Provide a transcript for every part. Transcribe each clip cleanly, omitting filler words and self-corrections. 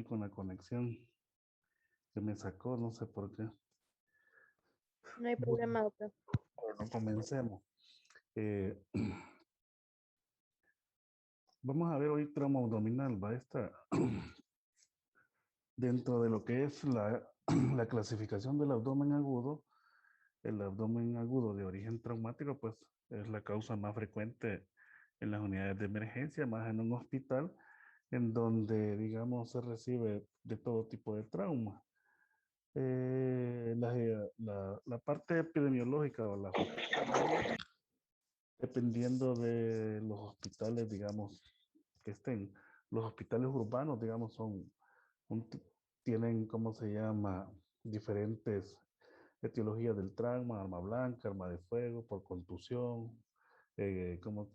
ahí con la conexión que me sacó, no sé por qué. No hay Bueno, problema, doctor. bueno, comencemos. Eh, Vamos a ver hoy trauma abdominal, va a estar dentro de lo que es la clasificación del abdomen agudo. El abdomen agudo de origen traumático, pues es la causa más frecuente en las unidades de emergencia, más en un hospital, en donde, digamos, se recibe de todo tipo de trauma. La parte epidemiológica o la justicia, dependiendo de los hospitales, digamos, que estén. Los hospitales urbanos, digamos, un ti- tienen, ¿cómo se llama? Diferentes etiologías del trauma, arma blanca, arma de fuego, por contusión, como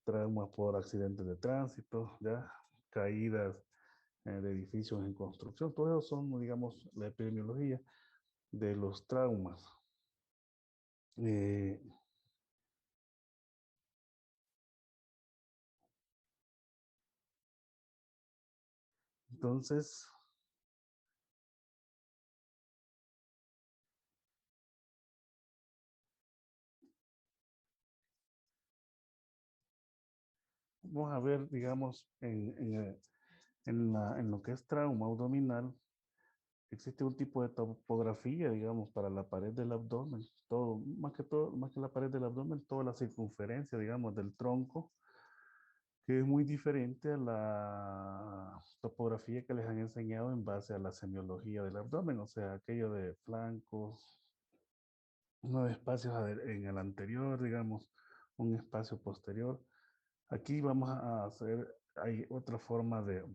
traumas por accidentes de tránsito, ya, caídas de edificios en construcción. Todo eso son, digamos, la epidemiología de los traumas. Eh, entonces, vamos a ver, digamos, en lo que es trauma abdominal, existe un tipo de topografía, digamos, para la pared del abdomen, todo, más que la pared del abdomen, toda la circunferencia, digamos, del tronco, que es muy diferente a la topografía que les han enseñado en base a la semiología del abdomen, o sea, aquello de flancos, unos espacios en el anterior, digamos, un espacio posterior. Aquí vamos a hacer, hay otra forma de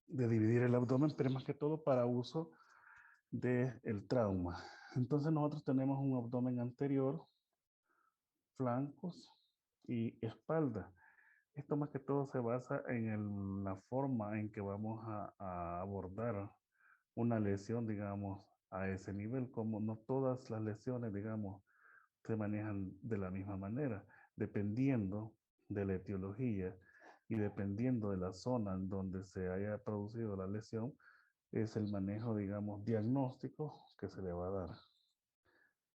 dividir el abdomen, pero más que todo para uso del trauma. Entonces nosotros tenemos un abdomen anterior, flancos y espalda. Esto más que todo se basa en la forma en que vamos a abordar una lesión, digamos, a ese nivel, como no todas las lesiones, digamos, se manejan de la misma manera, dependiendo de la etiología y dependiendo de la zona en donde se haya producido la lesión, es el manejo, digamos, diagnóstico que se le va a dar.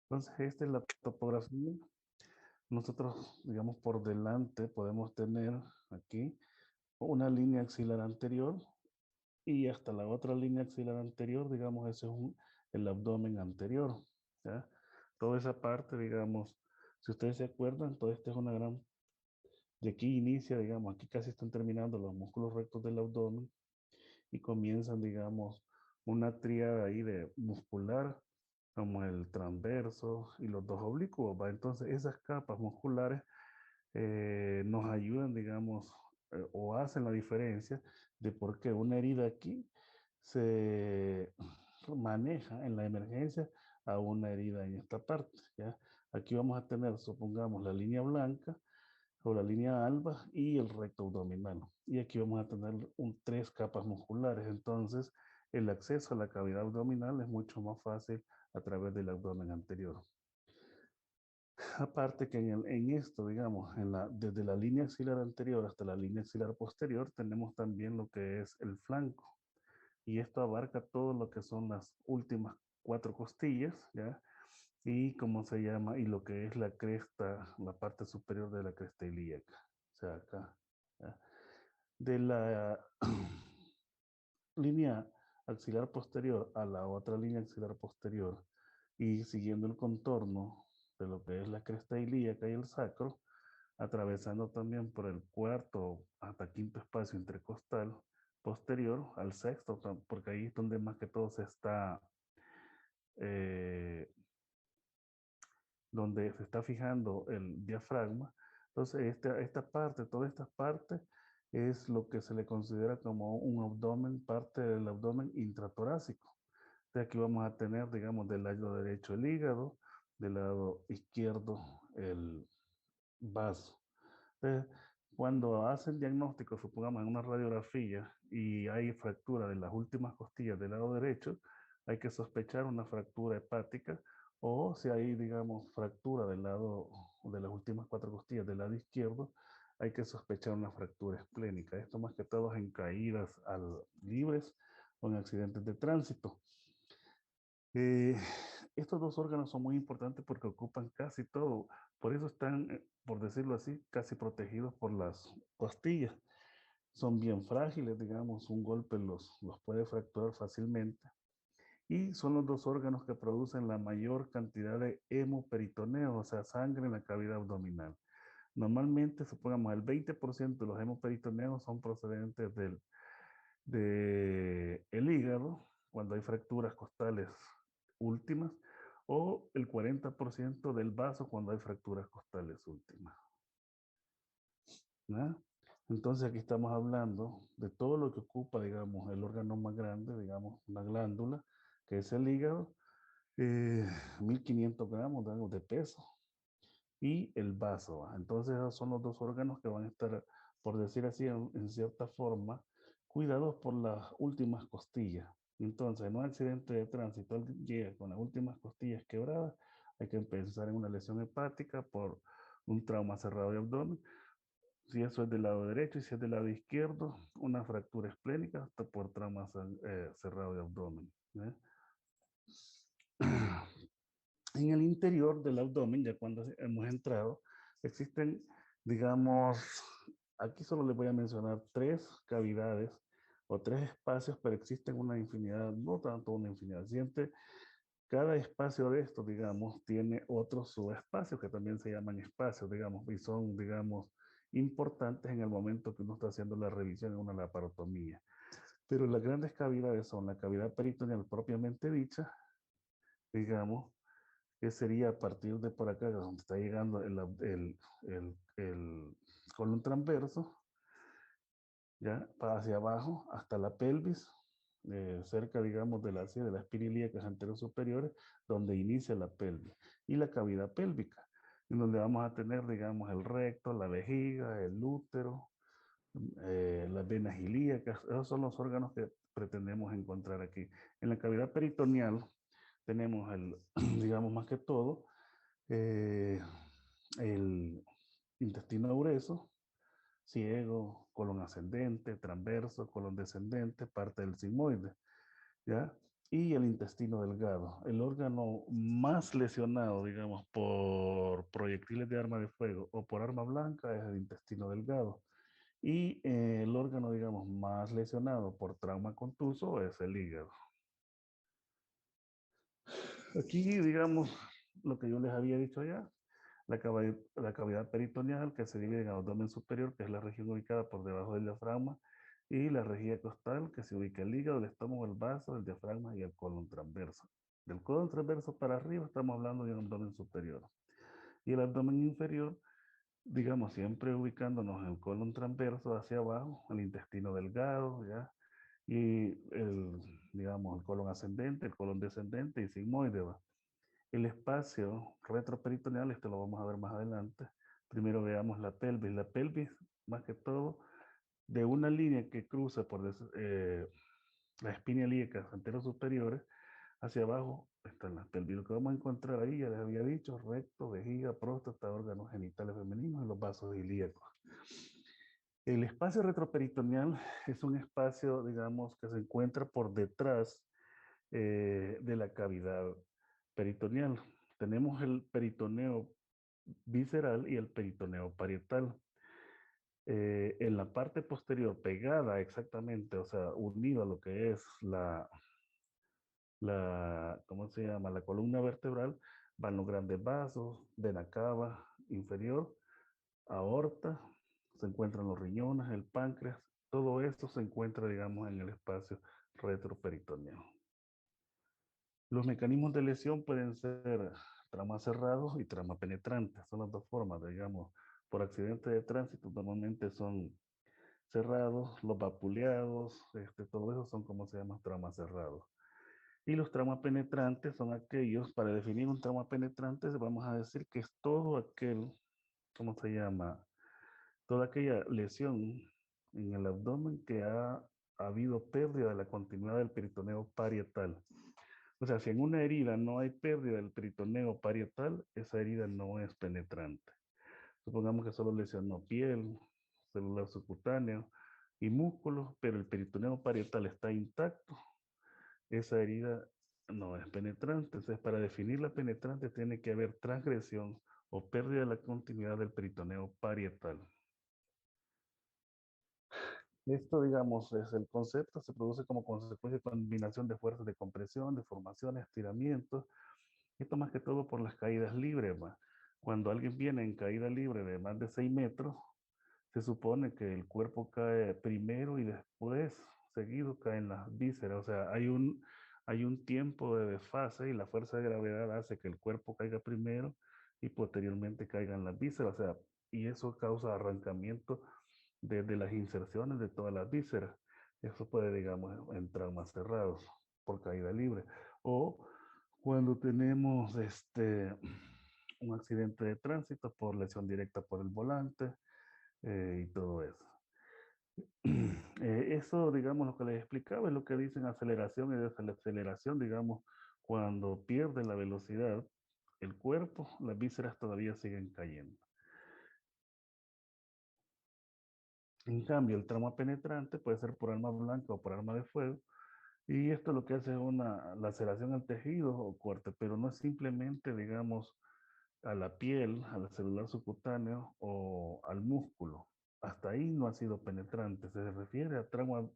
Entonces, esta es la topografía. Nosotros, digamos, por delante podemos tener aquí una línea axilar anterior y hasta la otra línea axilar anterior, digamos, ese es el abdomen anterior, ¿ya? Toda esa parte, digamos, si ustedes se acuerdan, toda esta es una gran, de aquí inicia, digamos, aquí casi están terminando los músculos rectos del abdomen y comienzan, digamos, una tríada ahí de muscular, como el transverso y los dos oblicuos, ¿va? Entonces, esas capas musculares nos ayudan, digamos, o hacen la diferencia de por qué una herida aquí se maneja en la emergencia a una herida en esta parte, ¿ya? Aquí vamos a tener, supongamos, la línea blanca o la línea alba y el recto abdominal. Y aquí vamos a tener tres capas musculares. Entonces, el acceso a la cavidad abdominal es mucho más fácil a través del abdomen anterior. Aparte que en esto, digamos, desde la línea axilar anterior hasta la línea axilar posterior, tenemos también lo que es el flanco. Y esto abarca todo lo que son las últimas cuatro costillas, ¿ya? Y cómo se llama, y lo que es la cresta, la parte superior de la cresta ilíaca. O sea, acá. ¿Ya? De la línea axilar posterior a la otra línea axilar posterior y siguiendo el contorno de lo que es la cresta ilíaca y el sacro, atravesando también por el cuarto hasta quinto espacio intercostal posterior al sexto, porque ahí es donde más que todo se está, eh, donde se está fijando el diafragma. Entonces, esta parte, toda esta parte es lo que se le considera como un abdomen, parte del abdomen intratorácico. De aquí vamos a tener, digamos, del lado derecho el hígado, del lado izquierdo el vaso. Entonces, cuando hacen diagnóstico, supongamos en una radiografía y hay fractura de las últimas costillas del lado derecho, hay que sospechar una fractura hepática o si hay, digamos, fractura del lado de las últimas cuatro costillas del lado izquierdo, hay que sospechar una fractura esplénica. Esto más que todo en caídas libres o en accidentes de tránsito. Estos dos órganos son muy importantes porque ocupan casi todo. Por eso están, por decirlo así, casi protegidos por las costillas. Son bien frágiles, digamos, un golpe los puede fracturar fácilmente. Y son los dos órganos que producen la mayor cantidad de hemoperitoneo, o sea, sangre en la cavidad abdominal. Normalmente, supongamos, el 20% de los hemoperitoneos son procedentes del hígado, cuando hay fracturas costales últimas, o el 40% del vaso cuando hay fracturas costales últimas. ¿No? Entonces aquí estamos hablando de todo lo que ocupa, digamos, el órgano más grande, digamos, una glándula, que es el hígado, 1500 gramos de peso, y el vaso. Entonces esos son los dos órganos que van a estar, por decir así, en cierta forma, cuidados por las últimas costillas. Entonces, en un accidente de tránsito, alguien llega con las últimas costillas quebradas, hay que pensar en una lesión hepática por un trauma cerrado de abdomen. Si eso es del lado derecho y si es del lado izquierdo, una fractura esplénica hasta por trauma cerrado de abdomen. ¿Eh? En el interior del abdomen, ya cuando hemos entrado, existen, digamos, aquí solo les voy a mencionar 3 cavidades o 3 espacios, pero existen una infinidad, no tanto una infinidad, siempre cada espacio de estos, digamos, tiene otros subespacios que también se llaman espacios, digamos, y son, digamos, importantes en el momento que uno está haciendo la revisión en una laparotomía. Pero las grandes cavidades son la cavidad peritoneal propiamente dicha, digamos, que sería a partir de por acá, donde está llegando el colon transverso, ya, para hacia abajo, hasta la pelvis, cerca, digamos, de la espina ilíaca anterior superiores, donde inicia la pelvis, y la cavidad pélvica, en donde vamos a tener, digamos, el recto, la vejiga, el útero, las venas ilíacas. Esos son los órganos que pretendemos encontrar aquí. En la cavidad peritoneal tenemos digamos, más que todo, el intestino grueso, ciego, colon ascendente, transverso, colon descendente, parte del sigmoide, ¿ya? Y el intestino delgado, el órgano más lesionado, digamos, por proyectiles de arma de fuego o por arma blanca es el intestino delgado. Y el órgano, digamos, más lesionado por trauma contuso es el hígado. Aquí, digamos, lo que yo les había dicho ya, la cavidad peritoneal que se divide en abdomen superior, que es la región ubicada por debajo del diafragma, y la región costal, que se ubica el hígado, el estómago, el vaso, el diafragma y el colon transverso. Del colon transverso para arriba estamos hablando de un abdomen superior. Y el abdomen inferior, digamos, siempre ubicándonos en el colon transverso hacia abajo, el intestino delgado, ¿ya? Y digamos, el colon ascendente, el colon descendente y sigmoide, ¿va? El espacio retroperitoneal, esto lo vamos a ver más adelante. Primero veamos la pelvis. La pelvis, más que todo, de una línea que cruza por la espina ilíaca anteros superiores, hacia abajo está la pelvis. Lo que vamos a encontrar ahí, ya les había dicho, recto, vejiga, próstata, órganos genitales femeninos y los vasos ilíacos. El espacio retroperitoneal es un espacio, digamos, que se encuentra por detrás de la cavidad peritoneal. Tenemos el peritoneo visceral y el peritoneo parietal. En la parte posterior, pegada exactamente, o sea, unido a lo que es ¿cómo se llama? La columna vertebral, van los grandes vasos, vena cava inferior, aorta, se encuentran los riñones, el páncreas, todo esto se encuentra, digamos, en el espacio retroperitoneal. Los mecanismos de lesión pueden ser traumas cerrados y trauma penetrante. Son las dos formas, digamos, por accidente de tránsito normalmente son cerrados, los vapuleados, todo eso son como se llama traumas cerrados. Y los traumas penetrantes son aquellos, para definir un trauma penetrante, vamos a decir que es todo aquel, ¿cómo se llama? Toda aquella lesión en el abdomen que ha habido pérdida de la continuidad del peritoneo parietal. O sea, si en una herida no hay pérdida del peritoneo parietal, esa herida no es penetrante. Supongamos que solo lesionó piel, celular subcutáneo y músculos, pero el peritoneo parietal está intacto. Esa herida no es penetrante. Entonces, para definir la penetrante tiene que haber transgresión o pérdida de la continuidad del peritoneo parietal. Esto, digamos, es el concepto, se produce como consecuencia de combinación de fuerzas de compresión, deformación, estiramientos. Esto más que todo por las caídas libres. Cuando alguien viene en caída libre de más de 6 metros, se supone que el cuerpo cae primero y después, seguido, caen las vísceras. O sea, hay un tiempo de desfase y la fuerza de gravedad hace que el cuerpo caiga primero y posteriormente caigan las vísceras. O sea, y eso causa arrancamiento desde las inserciones de todas las vísceras. Eso puede, digamos, en traumas cerrados por caída libre. O cuando tenemos un accidente de tránsito por lesión directa por el volante y todo eso. Eso, digamos, lo que les explicaba es lo que dicen aceleración y desaceleración, digamos, cuando pierde la velocidad el cuerpo, las vísceras todavía siguen cayendo. En cambio, el trauma penetrante puede ser por arma blanca o por arma de fuego, y esto lo que hace es una laceración al tejido o corte, pero no es simplemente, digamos, a la piel, al celular subcutáneo o al músculo. Hasta ahí no ha sido penetrante. Se refiere a trauma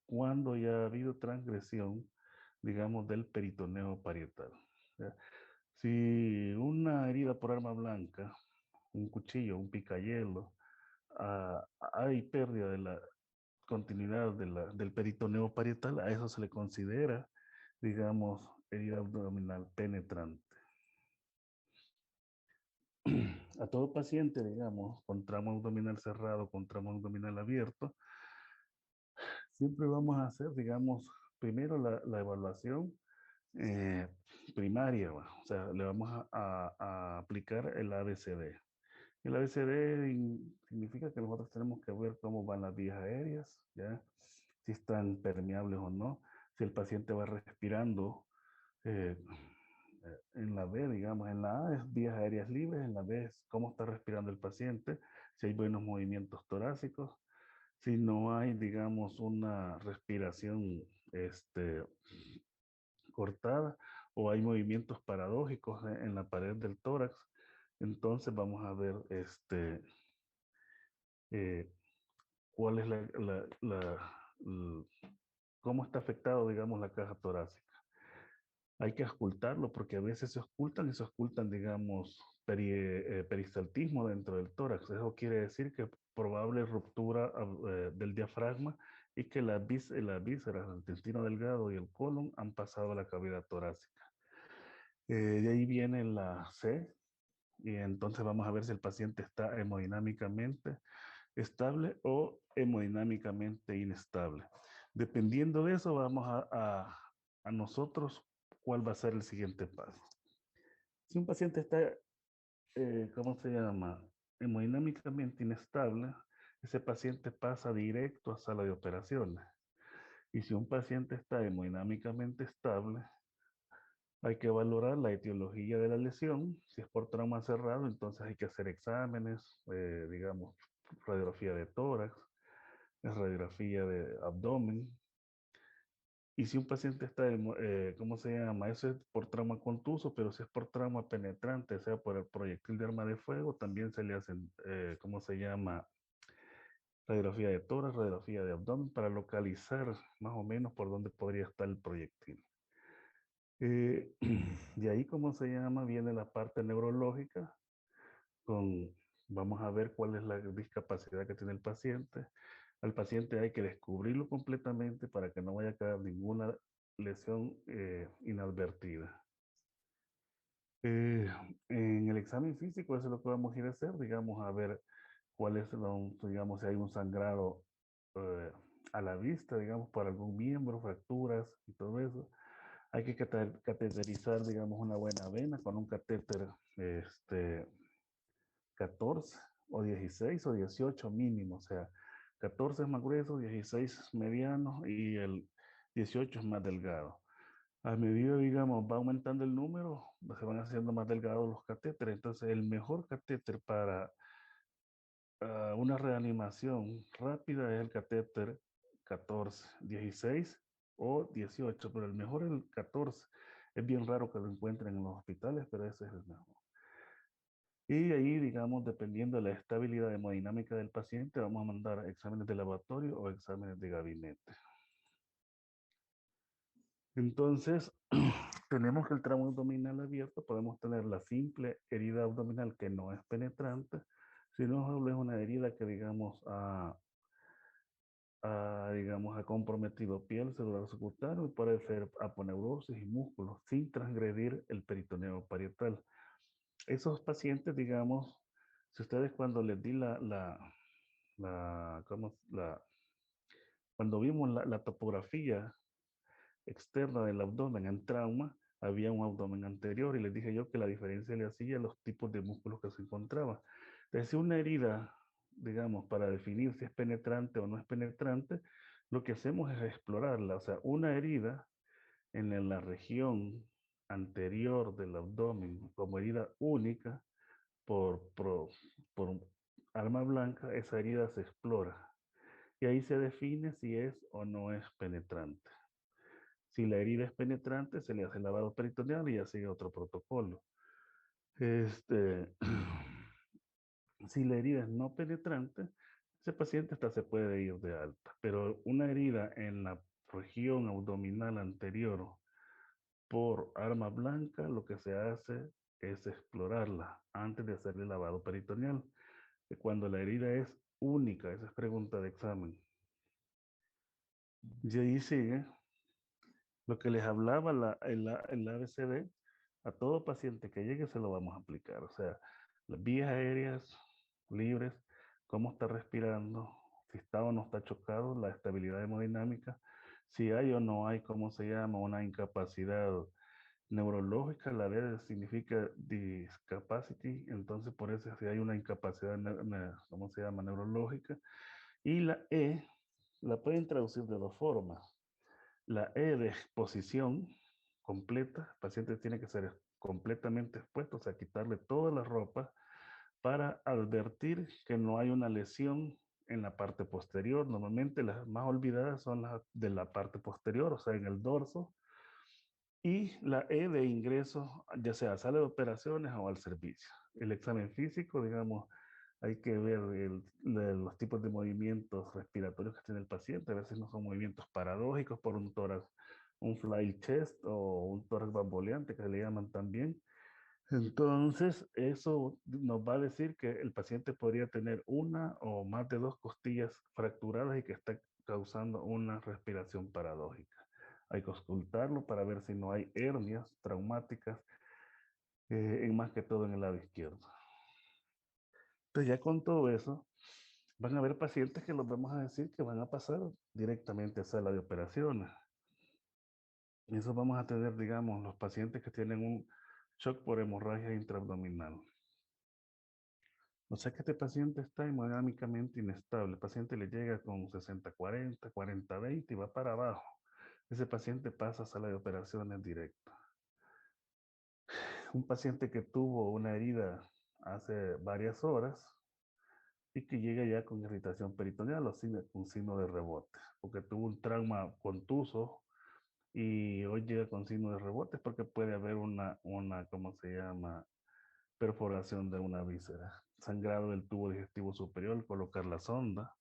cuando ya ha habido transgresión, digamos, del peritoneo parietal. ¿Ya? Si una herida por arma blanca, un cuchillo, un picayelo, hay pérdida de la continuidad del peritoneo parietal, a eso se le considera, digamos, herida abdominal penetrante. A todo paciente, digamos, con trauma abdominal cerrado, con trauma abdominal abierto, siempre vamos a hacer, digamos, primero la evaluación eh, primaria, o sea, le vamos a aplicar el ABCD. El ABCD significa que nosotros tenemos que ver cómo van las vías aéreas, ¿ya? Si están permeables o no, si el paciente va respirando eh, en la B, digamos, en la A es vías aéreas libres, en la B es cómo está respirando el paciente, si hay buenos movimientos torácicos, si no hay, digamos, una respiración cortada o hay movimientos paradójicos en la pared del tórax, entonces vamos a ver eh, cuál es cómo está afectado, digamos, la caja torácica. Hay que ocultarlo porque a veces se ocultan y se ocultan, digamos, peristaltismo dentro del tórax. Eso quiere decir que probable ruptura del diafragma y que las vísceras, el intestino delgado y el colon han pasado a la cavidad torácica. De ahí viene la C, y entonces vamos a ver si el paciente está hemodinámicamente estable o hemodinámicamente inestable. Dependiendo de eso, vamos a nosotros cuál va a ser el siguiente paso. Si un paciente está, ¿cómo se llama? Hemodinámicamente inestable, ese paciente pasa directo a sala de operaciones. Y si un paciente está hemodinámicamente estable, hay que valorar la etiología de la lesión. Si es por trauma cerrado, entonces hay que hacer exámenes, digamos, radiografía de tórax, radiografía de abdomen. Y si un paciente está, ¿cómo se llama? Eso es por trauma contuso, pero si es por trauma penetrante, sea por el proyectil de arma de fuego, también se le hacen, ¿cómo se llama? Radiografía de tórax, radiografía de abdomen, para localizar más o menos por dónde podría estar el proyectil. De ahí, ¿cómo se llama? Viene la parte neurológica, vamos a ver cuál es la discapacidad que tiene el paciente. Al paciente hay que descubrirlo completamente para que no vaya a quedar ninguna lesión inadvertida. En el examen físico, eso es lo que vamos a ir a hacer, digamos, a ver cuál es, digamos, si hay un sangrado eh, a la vista, digamos, por algún miembro, fracturas y todo eso. Hay que cateterizar, digamos, una buena vena con un catéter 14 o 16 o 18 mínimo, o sea, 14 es más grueso, 16 es mediano y el 18 es más delgado. A medida, digamos, va aumentando el número, se van haciendo más delgados los catéteres. Entonces, el mejor catéter para una reanimación rápida es el catéter 14, 16 o 18, pero el mejor es el 14. Es bien raro que lo encuentren en los hospitales, pero ese es el mejor. Y ahí, digamos, dependiendo de la estabilidad hemodinámica del paciente, vamos a mandar exámenes de laboratorio o exámenes de gabinete. Entonces, tenemos que el tramo abdominal abierto, podemos tener la simple herida abdominal que no es penetrante, sino es una herida que, digamos, ha comprometido piel, celular subcutáneo y puede ser aponeurosis y músculos sin transgredir el peritoneo parietal. Esos pacientes, digamos, si ustedes cuando les di cuando vimos la topografía externa del abdomen en trauma, había un abdomen anterior y les dije yo que la diferencia le hacía los tipos de músculos que se encontraban. Entonces, si una herida, digamos, para definir si es penetrante o no es penetrante, lo que hacemos es explorarla. O sea, una herida en la región anterior del abdomen como herida única por arma blanca, esa herida se explora. Y ahí se define si es o no es penetrante. Si la herida es penetrante, se le hace lavado peritoneal y ya sigue otro protocolo. Este, si la herida es no penetrante, ese paciente hasta se puede ir de alta. Pero una herida en la región abdominal anterior por arma blanca, lo que se hace es explorarla antes de hacerle lavado peritoneal. Cuando la herida es única, esa es pregunta de examen. Y ahí sigue lo que les hablaba el ABCD. A todo paciente que llegue se lo vamos a aplicar. O sea, las vías aéreas libres, cómo está respirando, si está o no está chocado, la estabilidad hemodinámica, si hay o no hay, ¿cómo se llama? Una incapacidad neurológica. La D significa discapacity, entonces por eso si hay una incapacidad, ¿cómo se llama? Neurológica. Y la E la pueden traducir de dos formas. La E de exposición completa, el paciente tiene que ser completamente expuesto, o sea, quitarle toda la ropa para advertir que no hay una lesión en la parte posterior. Normalmente las más olvidadas son las de la parte posterior, o sea, en el dorso. Y la E de ingreso, ya sea a sala de operaciones o al servicio. El examen físico, digamos, hay que ver los tipos de movimientos respiratorios que tiene el paciente. A veces no son movimientos paradójicos por un tórax, un fly chest o un tórax bamboleante que se le llaman también. Entonces, eso nos va a decir que el paciente podría tener una o más de dos costillas fracturadas y que está causando una respiración paradójica. Hay que auscultarlo para ver si no hay hernias traumáticas, más que todo en el lado izquierdo. Entonces, ya con todo eso, van a haber pacientes que los vamos a decir que van a pasar directamente a sala de operaciones. Y eso vamos a tener, digamos, los pacientes que tienen un shock por hemorragia intraabdominal. O sea que este paciente está hemodinámicamente inestable. El paciente le llega con 60-40, 40-20 y va para abajo. Ese paciente pasa a sala de operaciones directa. Un paciente que tuvo una herida hace varias horas y que llega ya con irritación peritoneal o con signo de rebote, porque tuvo un trauma contuso y hoy llega con signo de rebote porque puede haber ¿cómo se llama? Perforación de una víscera, sangrado del tubo digestivo superior, colocar la sonda.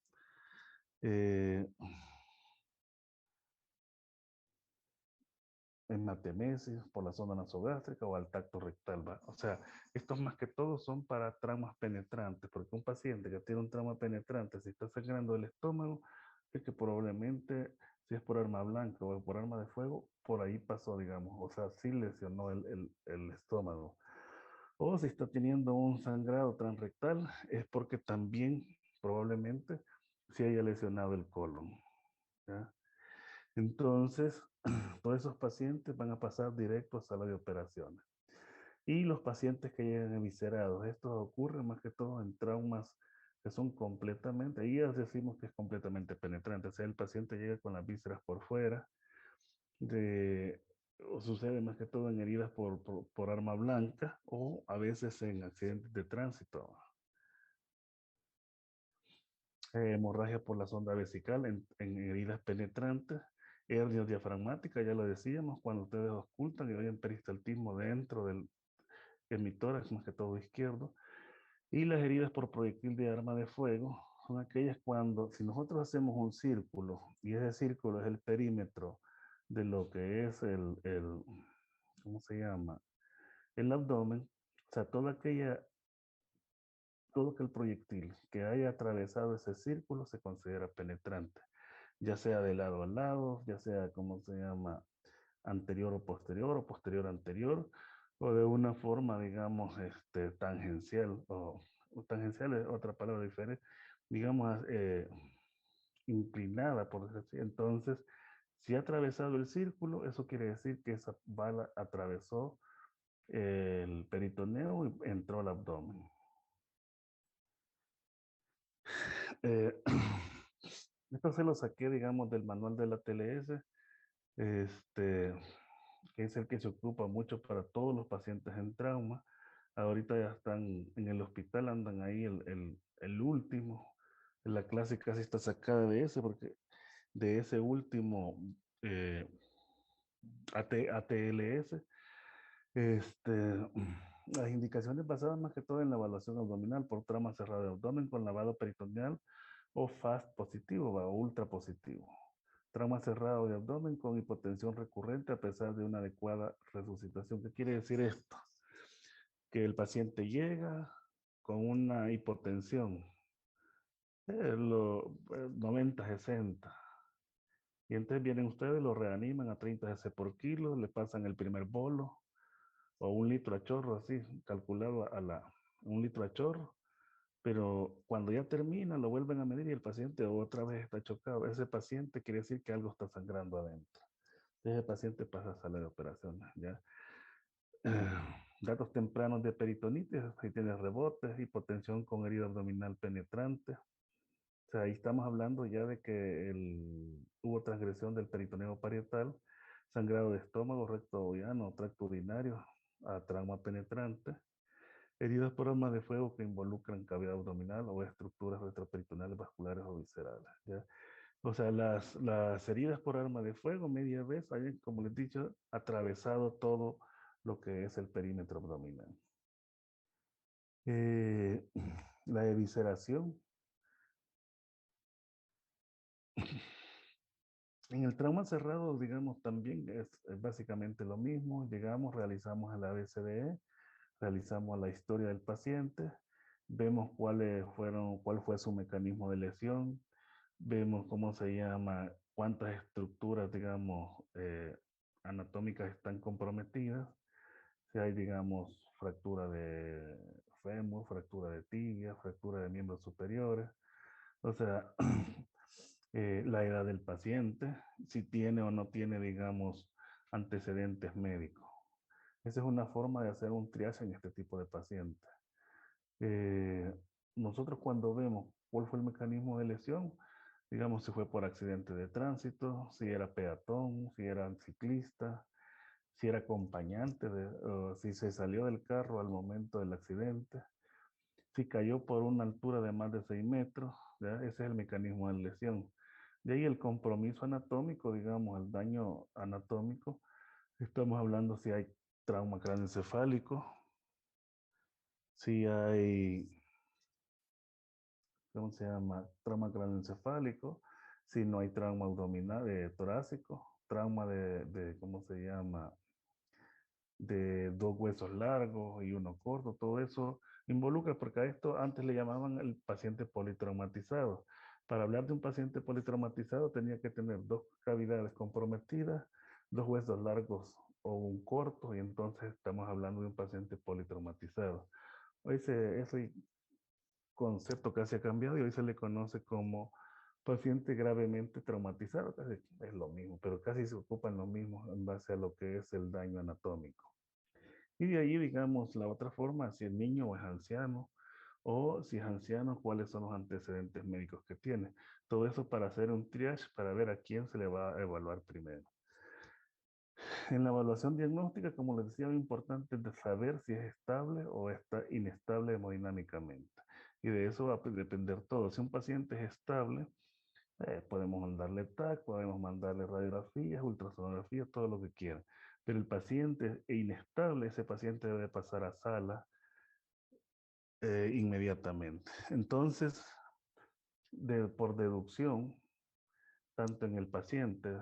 Hematemesis por la zona nasogástrica o al tacto rectal. ¿Va? O sea, estos más que todo son para traumas penetrantes, porque un paciente que tiene un trauma penetrante, si está sangrando el estómago, es que probablemente, si es por arma blanca o por arma de fuego, por ahí pasó, digamos, o sea, sí lesionó el estómago. O si está teniendo un sangrado transrectal, es porque también probablemente se haya lesionado el colon. ¿Ya? Entonces, todos esos pacientes van a pasar directo a sala de operaciones. Y los pacientes que llegan eviscerados, esto ocurre más que todo en traumas que son completamente, ahí ya decimos que es completamente penetrante, o sea, el paciente llega con las vísceras por fuera, o sucede más que todo en heridas por arma blanca o a veces en accidentes de tránsito. hemorragia por la sonda vesical en heridas penetrantes, hernias diafragmáticas, ya lo decíamos, cuando ustedes ocultan y oyen peristaltismo dentro del hemitórax, más que todo izquierdo, y las heridas por proyectil de arma de fuego son aquellas cuando, si nosotros hacemos un círculo, y ese círculo es el perímetro de lo que es ¿cómo se llama? El abdomen, o sea, todo aquel proyectil que haya atravesado ese círculo se considera penetrante, ya sea de lado a lado, ya sea, ¿cómo se llama? Anterior o posterior anterior, o de una forma, digamos, tangencial, o tangencial es otra palabra diferente, digamos, inclinada, por decirlo así. Entonces, si ha atravesado el círculo, eso quiere decir que esa bala atravesó el peritoneo y entró al abdomen. Eh, Esto se lo saqué, digamos, del manual de la TLS, este, que es el que se ocupa mucho para todos los pacientes en trauma. Ahorita ya están en el hospital, andan ahí el último. La clase casi está sacada de ese, porque de ese último eh, ATLS, este, las indicaciones basadas más que todo en la evaluación abdominal por trauma cerrado de abdomen con lavado peritoneal o FAST positivo o ultra positivo. Trauma cerrado de abdomen con hipotensión recurrente a pesar de una adecuada resucitación. ¿Qué quiere decir esto? Que el paciente llega con una hipotensión, 90-60. Y entonces vienen ustedes, lo reaniman a 30 cc por kilo, le pasan el primer bolo o 1 litro a chorro, así, calculado a 1 litro a chorro. Pero cuando ya termina, lo vuelven a medir y el paciente otra vez está chocado. Ese paciente quiere decir que algo está sangrando adentro. Ese paciente pasa a sala de operaciones, ¿ya? Datos tempranos de peritonitis, ahí tiene rebotes, hipotensión con herida abdominal penetrante. O sea, ahí estamos hablando ya de que hubo transgresión del peritoneo parietal, sangrado de estómago, recto boviano, tracto urinario, a trauma penetrante, heridas por arma de fuego que involucran cavidad abdominal o estructuras retroperitoneales, vasculares o viscerales, ¿ya? O sea, las heridas por arma de fuego, media vez, hayan, como les he dicho, atravesado todo lo que es el perímetro abdominal. Eh, la evisceración. En el trauma cerrado, digamos, también es básicamente lo mismo. Llegamos, realizamos el ABCDE, realizamos la historia del paciente, vemos cuál fue su mecanismo de lesión, vemos cómo se llama, cuántas estructuras, digamos, anatómicas están comprometidas, si hay, digamos, fractura de fémur, fractura de tibia, fractura de miembros superiores, o sea, la edad del paciente, si tiene o no tiene, digamos, antecedentes médicos. Esa es una forma de hacer un triage en este tipo de pacientes. Eh, Nosotros cuando vemos cuál fue el mecanismo de lesión, digamos si fue por accidente de tránsito, si era peatón, si era ciclista, si era acompañante, si se salió del carro al momento del accidente, si cayó por una altura de más de 6 metros, ¿ya? Ese es el mecanismo de lesión. De ahí el compromiso anatómico, digamos, el daño anatómico. Estamos hablando si hay trauma craneoencefálico, si hay, ¿cómo se llama? Trauma craneoencefálico, si no hay trauma abdominal, torácico, trauma ¿cómo se llama? De 2 huesos largos y uno corto, todo eso involucra, porque a esto antes le llamaban el paciente politraumatizado. Para hablar de un paciente politraumatizado tenía que tener 2 cavidades comprometidas, 2 huesos largos o un corto, y entonces estamos hablando de un paciente politraumatizado. Ese concepto casi ha cambiado y hoy se le conoce como paciente gravemente traumatizado, casi es lo mismo, pero casi se ocupan lo mismo en base a lo que es el daño anatómico. Y de ahí, digamos, la otra forma, si el niño es anciano, o si es anciano, cuáles son los antecedentes médicos que tiene. Todo eso para hacer un triage, para ver a quién se le va a evaluar primero. En la evaluación diagnóstica, como les decía, lo importante es de saber si es estable o está inestable hemodinámicamente. Y de eso va a depender todo. Si un paciente es estable, podemos mandarle TAC, podemos mandarle radiografías, ultrasonografías, todo lo que quieran. Pero el paciente es inestable, ese paciente debe pasar a sala inmediatamente. Entonces, por deducción, tanto en el paciente,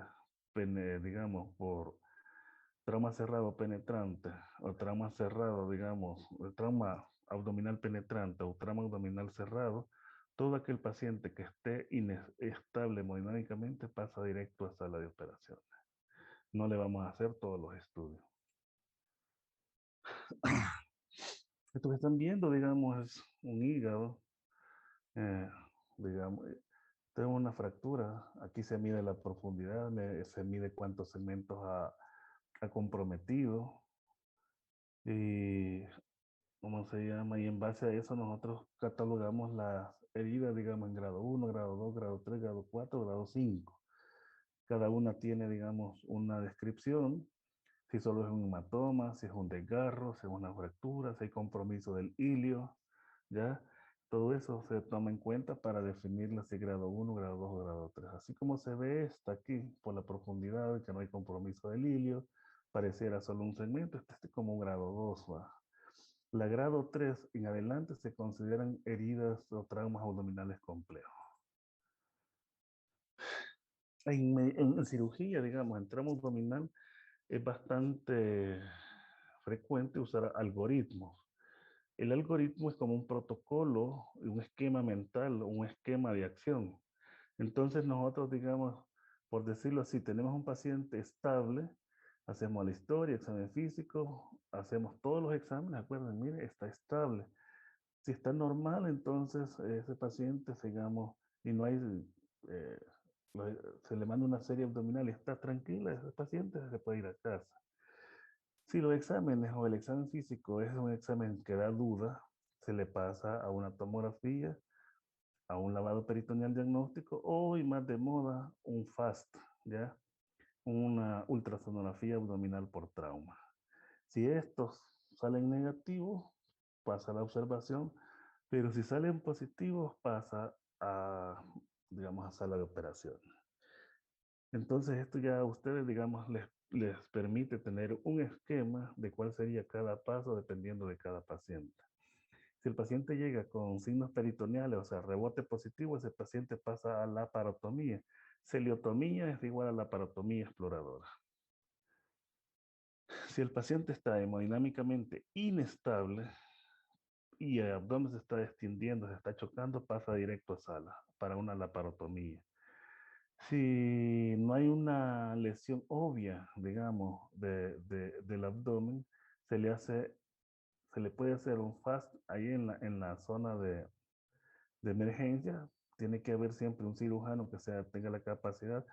digamos, por trauma cerrado penetrante o trauma cerrado, digamos, trauma abdominal penetrante o trauma abdominal cerrado, todo aquel paciente que esté inestable hemodinámicamente pasa directo a sala de operaciones. No le vamos a hacer todos los estudios. Esto que están viendo, digamos, es un hígado, eh, digamos, tengo una fractura, aquí se mide la profundidad, se mide cuántos segmentos ha comprometido y ¿cómo se llama? Y en base a eso nosotros catalogamos las heridas, digamos, en grado 1, grado 2, grado 3, grado 4, grado 5. Cada una tiene, digamos, una descripción, si solo es un hematoma, si es un desgarro, si es una fractura, si hay compromiso del ilio, ¿ya? Todo eso se toma en cuenta para definirla si grado 1, grado 2 o grado 3. Así como se ve esta aquí, por la profundidad, que no hay compromiso del ilio, pareciera solo un segmento, este es como un grado 2, ¿va? La grado 3 en adelante se consideran heridas o traumas abdominales complejos. En cirugía, digamos, en trauma abdominal, es bastante frecuente usar algoritmos. El algoritmo es como un protocolo, un esquema mental, un esquema de acción. Entonces nosotros, digamos, por decirlo así, tenemos un paciente estable, hacemos la historia, examen físico, hacemos todos los exámenes, acuérdense, mire, está estable. Si está normal, entonces ese paciente, digamos, y no hay, eh, se le manda una serie abdominal y está tranquila, ese paciente se puede ir a casa. Si los exámenes o el examen físico es un examen que da duda, se le pasa a una tomografía, a un lavado peritoneal diagnóstico o, y más de moda, un FAST, ¿ya? Una ultrasonografía abdominal por trauma. Si estos salen negativos, pasa a la observación, pero si salen positivos, pasa a, digamos, a sala de operación. Entonces, esto ya a ustedes, digamos, les permite tener un esquema de cuál sería cada paso dependiendo de cada paciente. Si el paciente llega con signos peritoneales, o sea, rebote positivo, ese paciente pasa a la parotomía. Celiotomía es igual a la parotomía exploradora. Si el paciente está hemodinámicamente inestable y el abdomen se está extendiendo, se está chocando, pasa directo a sala para una laparotomía. Si no hay una lesión obvia, digamos, del abdomen, se le hace, se le puede hacer un FAST ahí en la zona de emergencia. Tiene que haber siempre un cirujano que tenga la capacidad.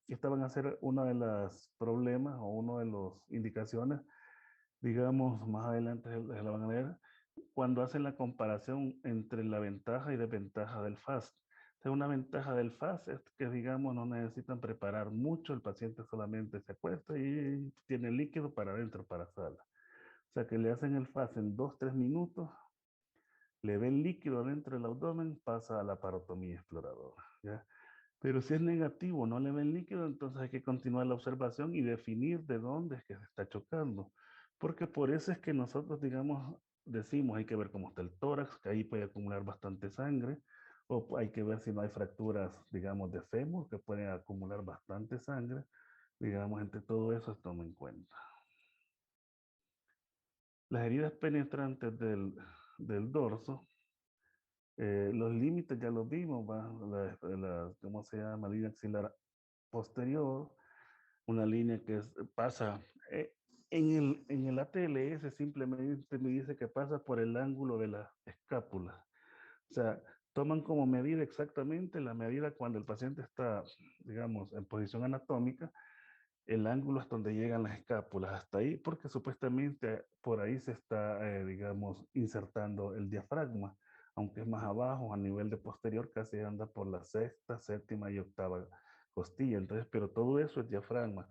Esta van a ser uno de los problemas o una de las indicaciones, digamos, más adelante se la van a ver, cuando hacen la comparación entre la ventaja y desventaja del FAST. Entonces, una ventaja del FAST es que, digamos, no necesitan preparar mucho, el paciente solamente se acuesta y tiene líquido para adentro, para sala. O sea, que le hacen el FAST en 2, 3 minutos, le ven líquido dentro del abdomen, pasa a la parotomía exploradora, ¿ya? Pero si es negativo, no le ven líquido, entonces hay que continuar la observación y definir de dónde es que se está chocando. Porque por eso es que nosotros, digamos, decimos, hay que ver cómo está el tórax, que ahí puede acumular bastante sangre, o hay que ver si no hay fracturas, digamos, de fémur, que pueden acumular bastante sangre. Digamos, entre todo eso se toma en cuenta. Las heridas penetrantes del dorso, los límites ya los vimos, ¿va? ¿Cómo se llama? Línea axilar posterior, una línea que pasa en el ATLS simplemente me dice que pasa por el ángulo de la escápula. O sea, toman como medida exactamente la medida cuando el paciente está, digamos, en posición anatómica, el ángulo es donde llegan las escápulas, hasta ahí, porque supuestamente por ahí se está, digamos, insertando el diafragma, aunque es más abajo, a nivel de posterior, casi anda por la sexta, séptima y octava costilla. Entonces, pero todo eso es diafragma.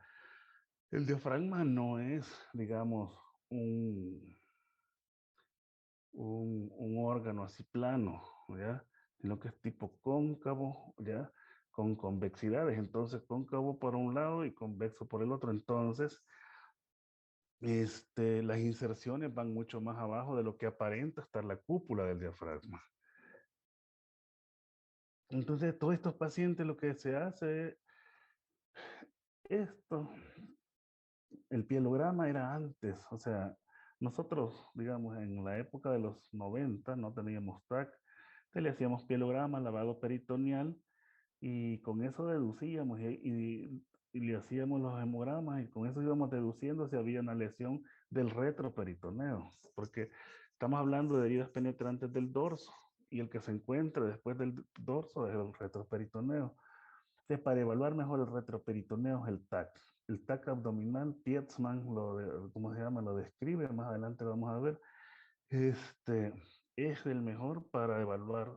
El diafragma no es, digamos, un, un órgano así plano, ¿ya? Sino que es tipo cóncavo, ¿ya? Con convexidades, entonces cóncavo por un lado y convexo por el otro. Entonces, las inserciones van mucho más abajo de lo que aparenta estar la cúpula del diafragma. Entonces, todos estos pacientes lo que se hace esto, el pielograma era antes, o sea, nosotros, digamos, en la época de los 90 no teníamos TAC, le hacíamos pielograma, lavado peritoneal, y con eso deducíamos y le hacíamos los hemogramas y con eso íbamos deduciendo si había una lesión del retroperitoneo, porque estamos hablando de heridas penetrantes del dorso y el que se encuentra después del dorso es el retroperitoneo. Entonces, para evaluar mejor el retroperitoneo es el TAC. El TAC abdominal, Pietzman, ¿cómo se llama? Lo describe, más adelante vamos a ver. Este, es el mejor para evaluar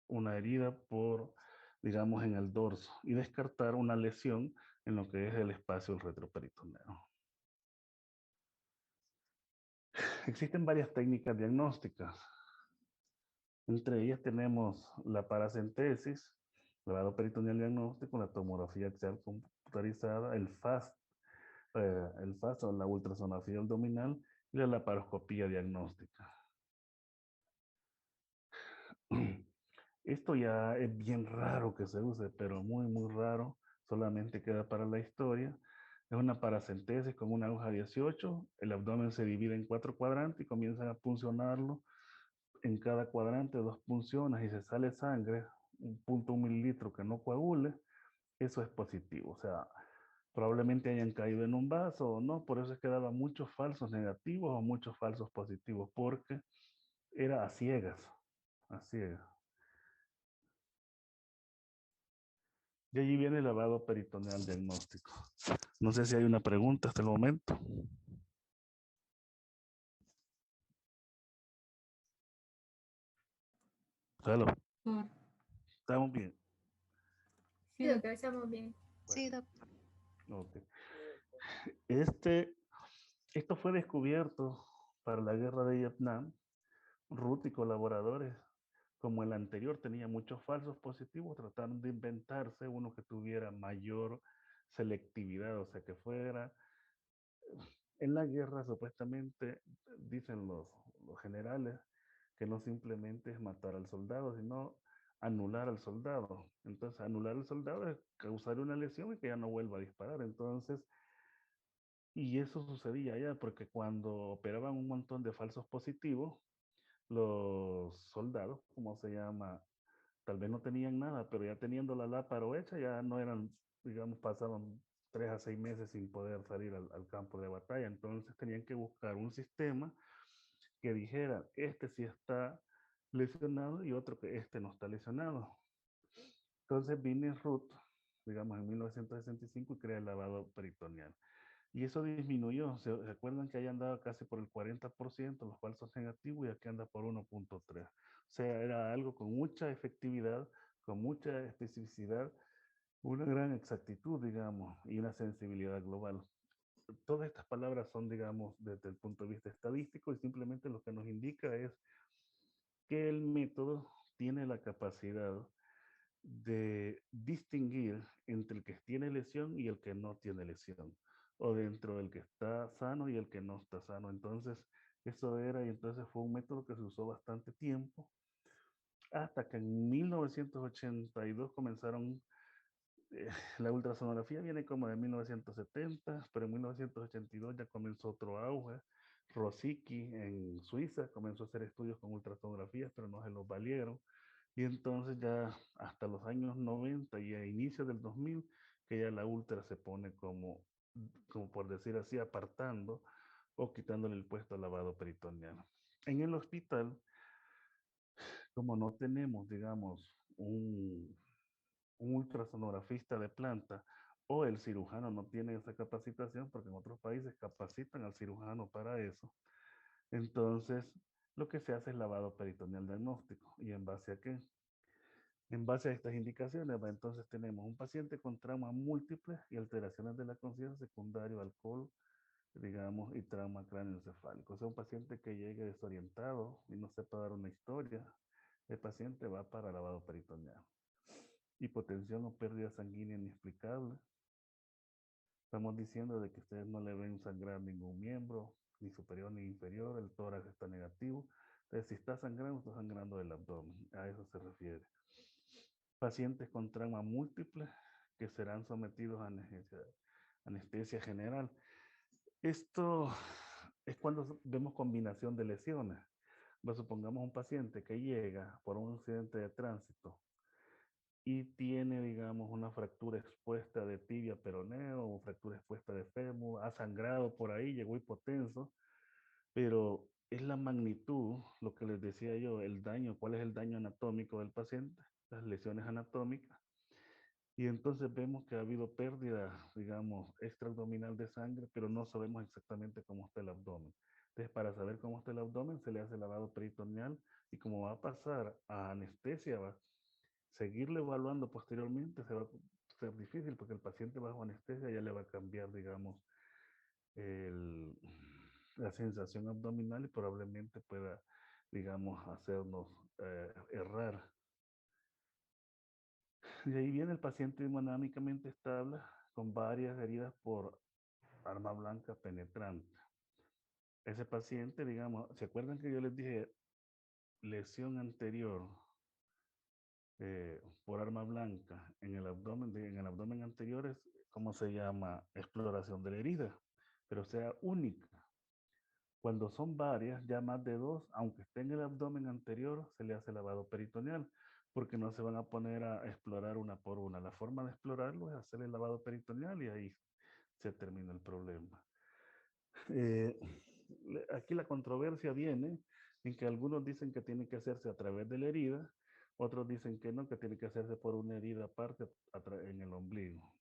una herida por, digamos, en el dorso y descartar una lesión en lo que es el espacio del retroperitoneo. Existen varias técnicas diagnósticas. Entre ellas tenemos la paracentesis, lavado peritoneal diagnóstico, la tomografía axial computarizada, el FAST o la ultrasonografía abdominal y la laparoscopía diagnóstica. Esto ya es bien raro que se use, pero muy, muy raro. Solamente queda para la historia. Es una paracentesis con una aguja 18. El abdomen se divide en 4 cuadrantes y comienzan a puncionarlo. En cada cuadrante 2 punciones y se sale sangre, 1.1 mililitro que no coagule. Eso es positivo. O sea, probablemente hayan caído en un vaso o no. Por eso es que daba muchos falsos negativos o muchos falsos positivos, porque era a ciegas. A ciegas. De allí viene el lavado peritoneal diagnóstico. No sé si hay una pregunta hasta el momento. Hello. Doctor. ¿Estamos bien? Sí, doctor, estamos bien. Sí, doctor. Ok. Esto fue descubierto para la guerra de Vietnam. Ruth y colaboradores, como el anterior tenía muchos falsos positivos, trataron de inventarse uno que tuviera mayor selectividad, o sea, que fuera. En la guerra, supuestamente, dicen los generales que no simplemente es matar al soldado, sino anular al soldado. Entonces, anular al soldado es causar una lesión y que ya no vuelva a disparar. Entonces, y eso sucedía ya, porque cuando operaban un montón de falsos positivos, los soldados, como se llama, tal vez no tenían nada, pero ya teniendo la láparo hecha, ya no eran, digamos, pasaban 3 a 6 meses sin poder salir al campo de batalla. Entonces tenían que buscar un sistema que dijera, este sí está lesionado y otro que este no está lesionado. Entonces viene Ruth, digamos, en 1965 y crea el lavado peritoneal. Y eso disminuyó. ¿Se acuerdan que ahí andaba casi por el 40% los falsos negativos y aquí anda por 1.3? O sea, era algo con mucha efectividad, con mucha especificidad, una gran exactitud, digamos, y una sensibilidad global. Todas estas palabras son, digamos, desde el punto de vista estadístico y simplemente lo que nos indica es que el método tiene la capacidad de distinguir entre el que tiene lesión y el que no tiene lesión, o dentro del que está sano y el que no está sano. Entonces, eso era, y entonces fue un método que se usó bastante tiempo, hasta que en 1982 comenzaron, la ultrasonografía viene como de 1970, pero en 1982 ya comenzó otro auge. Rosicky en Suiza comenzó a hacer estudios con ultrasonografías, pero no se los valieron. Y entonces ya hasta los años 90 y a inicios del 2000, que ya la ultra se pone como por decir así, apartando o quitándole el puesto al lavado peritoneal. En el hospital, como no tenemos, digamos, un ultrasonografista de planta o el cirujano no tiene esa capacitación, porque en otros países capacitan al cirujano para eso, entonces lo que se hace es lavado peritoneal diagnóstico. ¿Y en base a qué? En base a estas indicaciones, entonces tenemos un paciente con trauma múltiple y alteraciones de la conciencia secundario, alcohol, digamos, y trauma cráneoencefálico. O sea, un paciente que llegue desorientado y no sepa dar una historia, el paciente va para lavado peritoneal. Hipotensión o pérdida sanguínea inexplicable. Estamos diciendo de que ustedes no le ven sangrar ningún miembro, ni superior ni inferior, el tórax está negativo. Entonces, si está sangrando del abdomen, a eso se refiere. Pacientes con trauma múltiple que serán sometidos a anestesia general. Esto es cuando vemos combinación de lesiones. Supongamos un paciente que llega por un accidente de tránsito y tiene, digamos, una fractura expuesta de tibia peroneo o fractura expuesta de fémur, ha sangrado por ahí, llegó hipotenso, pero es la magnitud, lo que les decía yo, el daño, cuál es el daño anatómico del paciente, las lesiones anatómicas. Y entonces vemos que ha habido pérdida, digamos, extraabdominal de sangre, pero no sabemos exactamente cómo está el abdomen. Entonces, para saber cómo está el abdomen, se le hace lavado peritoneal y como va a pasar a anestesia, va a seguirle evaluando posteriormente, se va a ser difícil porque el paciente bajo anestesia ya le va a cambiar, digamos, el, la sensación abdominal y probablemente pueda, digamos, hacernos errar. De ahí viene el paciente hemodinámicamente estable con varias heridas por arma blanca penetrante. Ese paciente, digamos, ¿se acuerdan que yo les dije lesión anterior por arma blanca en el abdomen anterior es, ¿cómo se llama? Exploración de la herida, pero sea única. Cuando son varias, ya más de dos, aunque esté en el abdomen anterior, se le hace lavado peritoneal, porque no se van a poner a explorar una por una. La forma de explorarlo es hacer el lavado peritoneal y ahí se termina el problema. Eh, Aquí la controversia viene en que algunos dicen que tiene que hacerse a través de la herida, otros dicen que no, que tiene que hacerse por una herida aparte en el ombligo.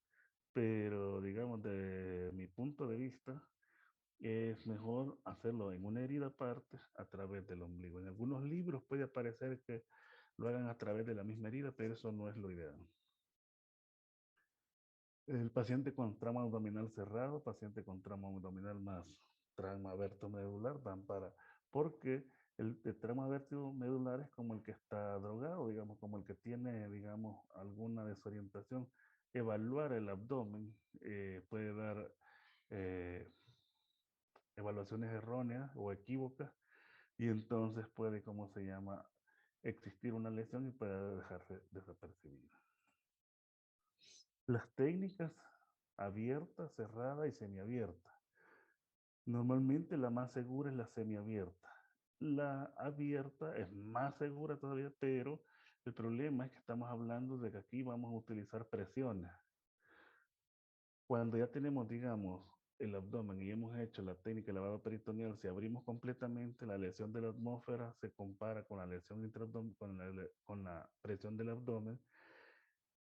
Pero digamos, de mi punto de vista, es mejor hacerlo en una herida aparte a través del ombligo. En algunos libros puede aparecer que lo hagan a través de la misma herida, pero eso no es lo ideal. El paciente con trauma abdominal cerrado, paciente con trauma abdominal más trauma vertomedular, van para, porque el trauma vertomedular es como el que está drogado, digamos, como el que tiene, digamos, alguna desorientación. Evaluar el abdomen puede dar evaluaciones erróneas o equívocas y entonces puede, ¿cómo se llama?, existir una lesión y puede dejarse desapercibida. Las técnicas abierta, cerrada y semiabierta. Normalmente la más segura es la semiabierta. La abierta es más segura todavía, pero el problema es que estamos hablando de que aquí vamos a utilizar presiones. Cuando ya tenemos, digamos, el abdomen y hemos hecho la técnica de lavado peritoneal, si abrimos completamente, la lesión de la atmósfera se compara con la lesión intraabdominal, con la presión del abdomen.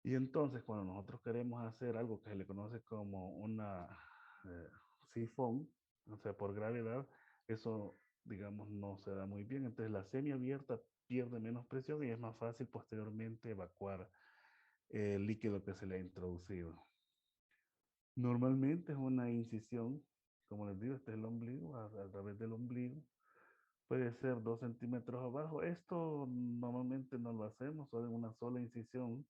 Y entonces, cuando nosotros queremos hacer algo que se le conoce como una sifón, o sea, por gravedad, eso, digamos, no se da muy bien. Entonces, la semiabierta pierde menos presión y es más fácil posteriormente evacuar el líquido que se le ha introducido. Normalmente es una incisión, como les digo, este es el ombligo, a través del ombligo. Puede ser 2 centímetros abajo. Esto normalmente no lo hacemos, solo en una sola incisión.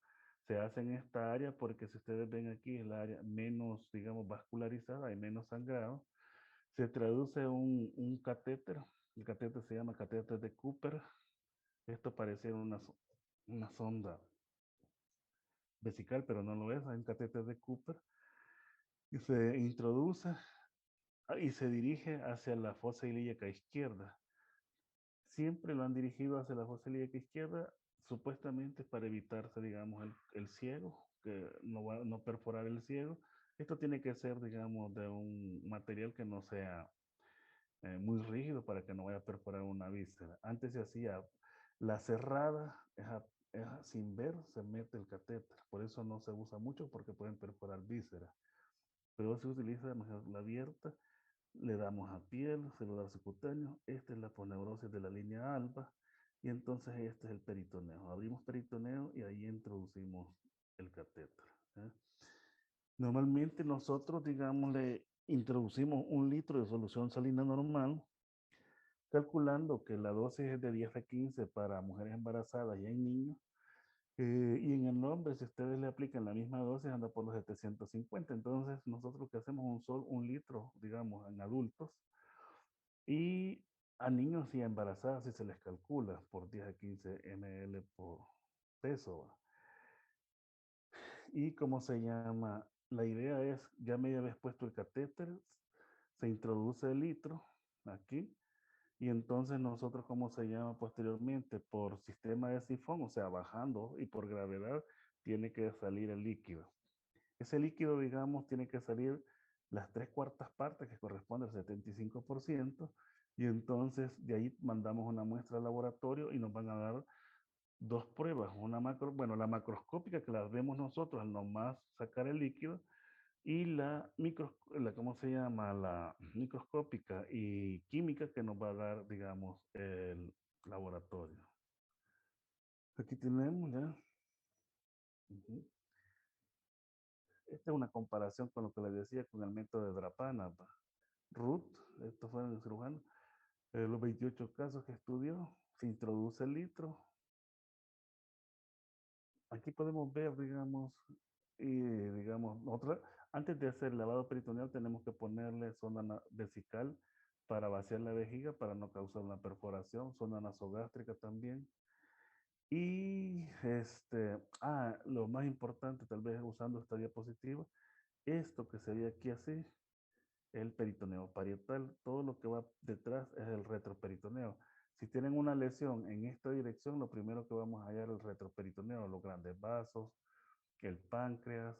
Se hace en esta área porque si ustedes ven aquí es la área menos, digamos, vascularizada, hay menos sangrado. Se traduce un catéter. El catéter se llama catéter de Cooper. Esto parece una sonda vesical, pero no lo es. Hay un catéter de Cooper. Y se introduce y se dirige hacia la fosa ilíaca izquierda. Siempre lo han dirigido hacia la fosa ilíaca izquierda, supuestamente para evitarse, digamos, el ciego, que no va no perforar el ciego. Esto tiene que ser, digamos, de un material que no sea muy rígido para que no vaya a perforar una víscera. Antes se hacía la cerrada, sin ver se mete el catéter. Por eso no se usa mucho porque pueden perforar vísceras. Pero se utiliza mejor la abierta, le damos a piel, celular subcutáneo. Esta es la poneurosis de la línea alba. Y entonces este es el peritoneo. Abrimos peritoneo y ahí introducimos el catéter. Normalmente nosotros, digámosle, introducimos 1 litro de solución salina normal, calculando que la dosis es de 10 a 15 para mujeres embarazadas y en niños. Y en el hombre, si ustedes le aplican la misma dosis, anda por los 750. Entonces, nosotros lo que hacemos es 1 litro, digamos, en adultos. Y a niños y a embarazadas, si se les calcula por 10 a 15 ml por peso. ¿Va? Y cómo se llama, la idea es, ya media vez puesto el catéter, se introduce el litro aquí. Y entonces nosotros, ¿cómo se llama posteriormente? Por sistema de sifón, o sea, bajando y por gravedad, tiene que salir el líquido. Ese líquido, digamos, tiene que salir las 3/4 partes, que corresponde al 75%, y entonces de ahí mandamos una muestra al laboratorio y nos van a dar 2 pruebas, una la macroscópica que la vemos nosotros al nomás sacar el líquido, y ¿cómo se llama? La microscópica y química que nos va a dar, digamos, el laboratorio. Aquí tenemos ya. Ujú. Esta es una comparación con lo que les decía con el método de Drapana. Ruth, estos fueron el cirujano, los 28 casos que estudió, se introduce el litro. Aquí podemos ver, digamos, antes de hacer lavado peritoneal tenemos que ponerle sonda vesical para vaciar la vejiga, para no causar una perforación, sonda nasogástrica también. Y lo más importante, tal vez usando esta diapositiva, esto que se ve aquí así, el peritoneo parietal. Todo lo que va detrás es el retroperitoneo. Si tienen una lesión en esta dirección, lo primero que vamos a hallar es el retroperitoneo, los grandes vasos, el páncreas,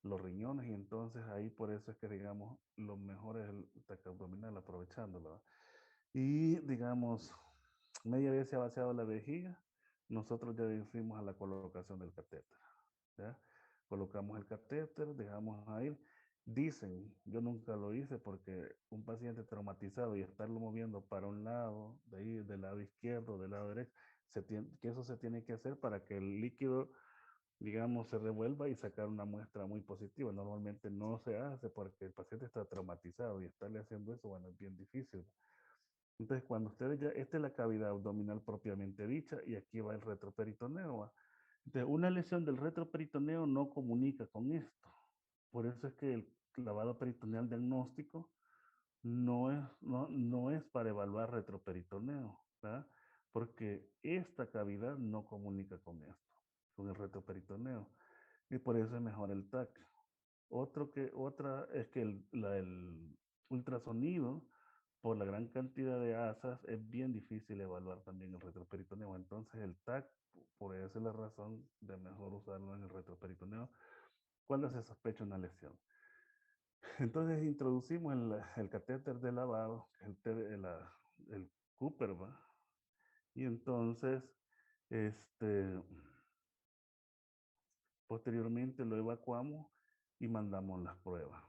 los riñones, y entonces ahí por eso es que digamos lo mejor es el taque abdominal, aprovechándolo. Y digamos, media vez se ha vaciado la vejiga, nosotros ya fuimos a la colocación del catéter. ¿Ya? Colocamos el catéter, dejamos ahí. Dicen, yo nunca lo hice porque un paciente traumatizado y estarlo moviendo para un lado, de ahí, del lado izquierdo, del lado derecho, que eso se tiene que hacer para que el líquido, digamos, se revuelva y sacar una muestra muy positiva. Normalmente no se hace porque el paciente está traumatizado y estarle haciendo eso, bueno, es bien difícil. Entonces, cuando ustedes ya, esta es la cavidad abdominal propiamente dicha y aquí va el retroperitoneo. ¿Va? Entonces, una lesión del retroperitoneo no comunica con esto. Por eso es que el lavado peritoneal diagnóstico no es para evaluar retroperitoneo, ¿verdad? Porque esta cavidad no comunica con esto, con el retroperitoneo. Y por eso es mejor el TAC. Otra es que el ultrasonido, por la gran cantidad de asas, es bien difícil evaluar también el retroperitoneo. Entonces el TAC, por eso es la razón de mejor usarlo en el retroperitoneo cuando se sospecha una lesión. Entonces introducimos el catéter de lavado, el Cooper, ¿va? Y entonces, posteriormente lo evacuamos y mandamos las pruebas.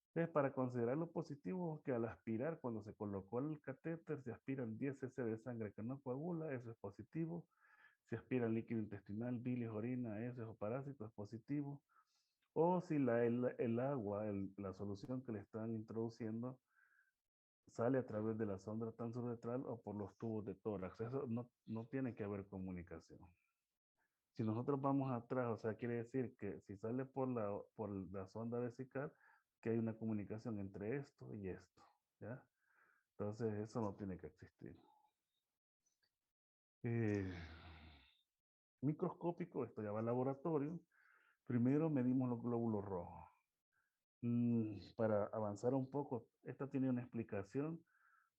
Entonces, para considerarlo positivo, que al aspirar, cuando se colocó el catéter, se aspiran 10 cc de sangre que no coagula, eso es positivo. Si aspira líquido intestinal, bilis, orina, heces o parásitos, es positivo. O si el agua, la solución que le están introduciendo, sale a través de la sonda transuretral o por los tubos de tórax. Eso no tiene que haber comunicación. Si nosotros vamos atrás, o sea, quiere decir que si sale por la sonda vesical, que hay una comunicación entre esto y esto, ¿ya? Entonces, eso no tiene que existir. Microscópico, esto ya va al laboratorio. Primero medimos los glóbulos rojos. Para avanzar un poco, esta tiene una explicación,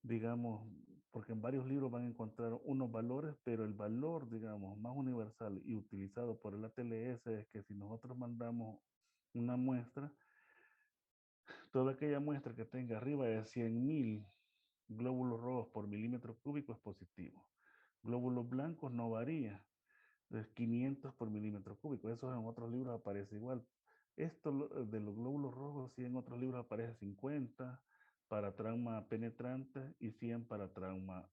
digamos, porque en varios libros van a encontrar unos valores, pero el valor, digamos, más universal y utilizado por el ATLS es que si nosotros mandamos una muestra, toda aquella muestra que tenga arriba de 100.000 glóbulos rojos por milímetro cúbico es positivo. Glóbulos blancos no varía, es 500 por milímetro cúbico. Eso en otros libros aparece igual. Esto de los glóbulos rojos, sí, en otros libros aparece 50 para trauma penetrante y 100 para trauma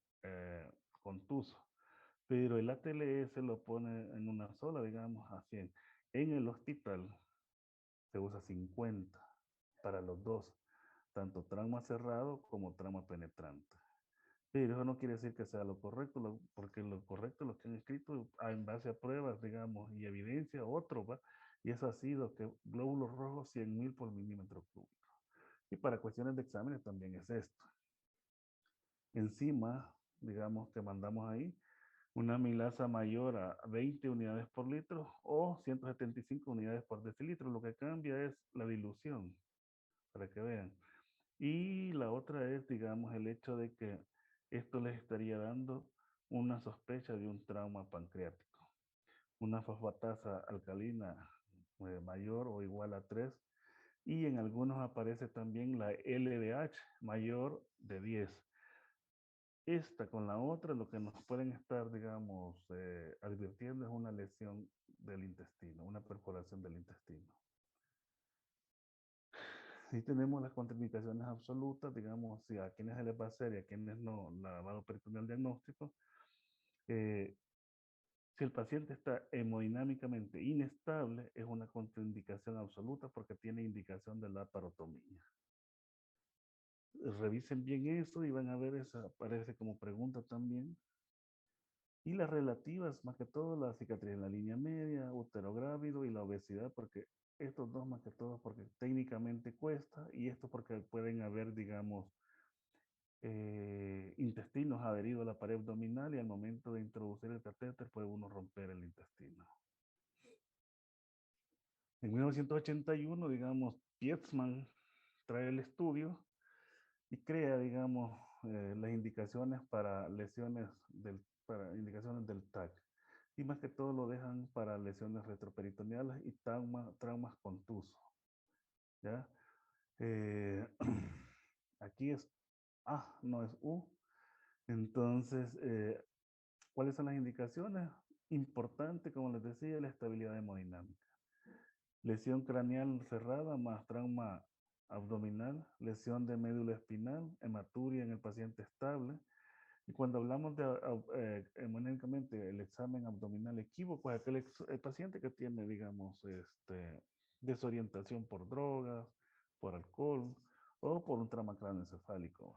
contuso. Pero el ATLS lo pone en una sola, digamos, a 100. En el hospital se usa 50 para los dos. tanto trauma cerrado como trauma penetrante. Pero eso no quiere decir que sea lo correcto, porque lo correcto, lo que han escrito en base a pruebas, digamos, y evidencia, otro, ¿va? Y eso ha sido que glóbulos rojos 100.000 por milímetro cúbico. Y para cuestiones de exámenes también es esto. Encima, digamos que mandamos ahí una amilasa mayor a 20 unidades por litro o 175 unidades por decilitro. Lo que cambia es la dilución, para que vean. Y la otra es, digamos, el hecho de que esto les estaría dando una sospecha de un trauma pancreático. Una fosfatasa alcalina mayor o igual a 3 y en algunos aparece también la LDH mayor de 10. Esta con la otra lo que nos pueden estar, digamos, advirtiendo es una lesión del intestino, una perforación del intestino. Si tenemos las contraindicaciones absolutas, digamos, si a quienes se les va a hacer y a quienes no, lavado peritoneal diagnóstico, si el paciente está hemodinámicamente inestable, es una contraindicación absoluta porque tiene indicación de la parotomía. Revisen bien eso y van a ver, esa aparece como pregunta también. Y las relativas, más que todo, la cicatriz en la línea media, útero grávido y la obesidad, porque estos dos más que todo, porque técnicamente cuesta, y esto porque pueden haber, digamos, intestinos adheridos a la pared abdominal y al momento de introducir el catéter puede uno romper el intestino. En 1981, digamos, Pietzman trae el estudio y crea, digamos, las indicaciones para lesiones para indicaciones del TAC. Y más que todo lo dejan para lesiones retroperitoneales y traumas contusos. ¿Ya? Aquí es A, no es U. Entonces, ¿cuáles son las indicaciones? Importante, como les decía, la estabilidad hemodinámica. Lesión craneal cerrada más trauma abdominal, lesión de médula espinal, hematuria en el paciente estable. Y cuando hablamos de hemodinámicamente el examen abdominal equívoco, es aquel el paciente que tiene, digamos, desorientación por drogas, por alcohol o por un trauma craneoencefálico.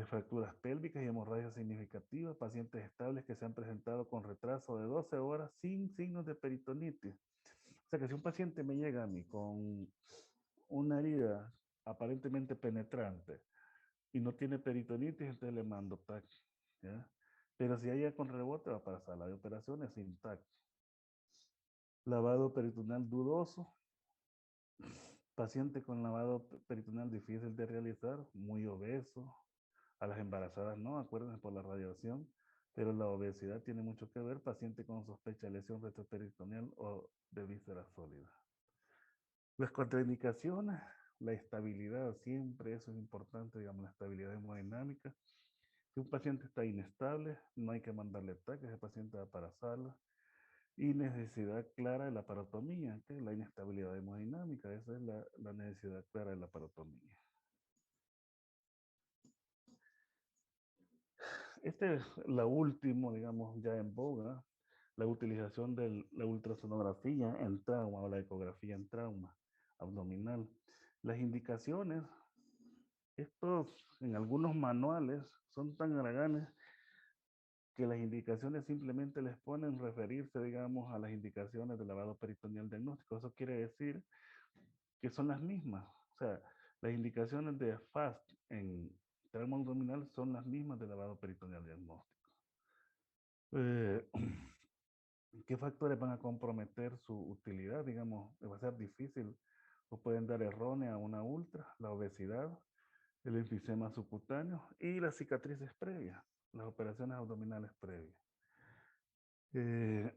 Fracturas pélvicas y hemorragias significativas, pacientes estables que se han presentado con retraso de 12 horas sin signos de peritonitis. O sea que si un paciente me llega a mí con una herida aparentemente penetrante y no tiene peritonitis, entonces le mando TAC. ¿Ya? Pero si hay con rebote va para sala de operaciones sin TAC. Lavado peritoneal dudoso. Paciente con lavado peritoneal difícil de realizar, muy obeso. A las embarazadas no, acuérdense por la radiación, pero la obesidad tiene mucho que ver. Paciente con sospecha de lesión retroperitoneal o de víscera sólida. Las contraindicaciones, la estabilidad, siempre eso es importante, digamos, la estabilidad hemodinámica. Si un paciente está inestable, no hay que mandarle TAC, ese paciente va para sala. Y necesidad clara de la parotomía, que es la inestabilidad hemodinámica, esa es la necesidad clara de la parotomía. Este es la última, digamos, ya en boga, la utilización de la ultrasonografía en trauma o la ecografía en trauma abdominal. Las indicaciones, estos en algunos manuales son tan haraganes que las indicaciones simplemente les ponen referirse, digamos, a las indicaciones del lavado peritoneal diagnóstico. Eso quiere decir que son las mismas. O sea, las indicaciones de FAST en trauma abdominal son las mismas del lavado peritoneal diagnóstico. ¿Qué factores van a comprometer su utilidad? Digamos, va a ser difícil o pueden dar errónea a una ultra, la obesidad, el enfisema subcutáneo y las cicatrices previas, las operaciones abdominales previas. De